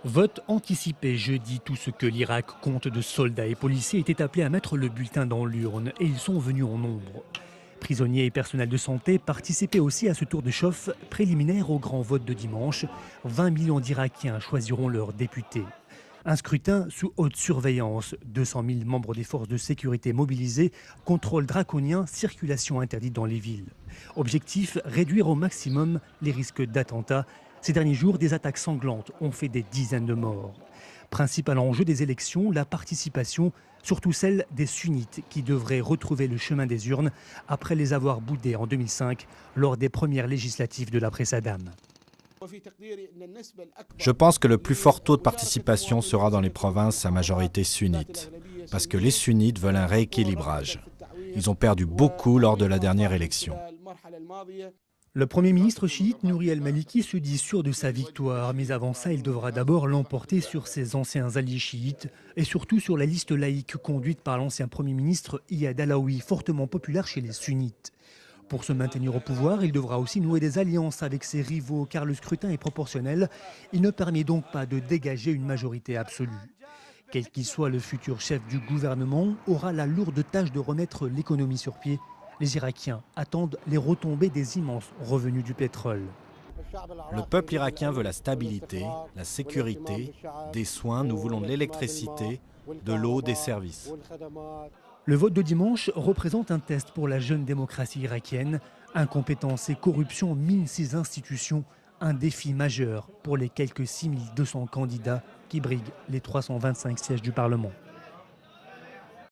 Vote anticipé jeudi. Tout ce que l'Irak compte de soldats et policiers était appelé à mettre le bulletin dans l'urne et ils sont venus en nombre. Prisonniers et personnel de santé participaient aussi à ce tour de chauffe préliminaire au grand vote de dimanche. 20 millions d'Irakiens choisiront leurs députés. Un scrutin sous haute surveillance. 200 000 membres des forces de sécurité mobilisés, contrôle draconien, circulation interdite dans les villes. Objectif, réduire au maximum les risques d'attentats. Ces derniers jours, des attaques sanglantes ont fait des dizaines de morts. Principal enjeu des élections, la participation, surtout celle des sunnites qui devraient retrouver le chemin des urnes après les avoir boudés en 2005 lors des premières législatives de l'après-Saddam. Je pense que le plus fort taux de participation sera dans les provinces à majorité sunnite, parce que les sunnites veulent un rééquilibrage. Ils ont perdu beaucoup lors de la dernière élection. Le Premier ministre chiite Nouri el-Maliki se dit sûr de sa victoire, mais avant ça, il devra d'abord l'emporter sur ses anciens alliés chiites et surtout sur la liste laïque conduite par l'ancien Premier ministre Iyad Allaoui, fortement populaire chez les sunnites. Pour se maintenir au pouvoir, il devra aussi nouer des alliances avec ses rivaux car le scrutin est proportionnel. Il ne permet donc pas de dégager une majorité absolue. Quel qu'il soit le futur chef du gouvernement, aura la lourde tâche de remettre l'économie sur pied. Les Irakiens attendent les retombées des immenses revenus du pétrole. Le peuple irakien veut la stabilité, la sécurité, des soins, nous voulons de l'électricité, de l'eau, des services. Le vote de dimanche représente un test pour la jeune démocratie irakienne. Incompétence et corruption minent ses institutions, un défi majeur pour les quelques 6200 candidats qui briguent les 325 sièges du Parlement.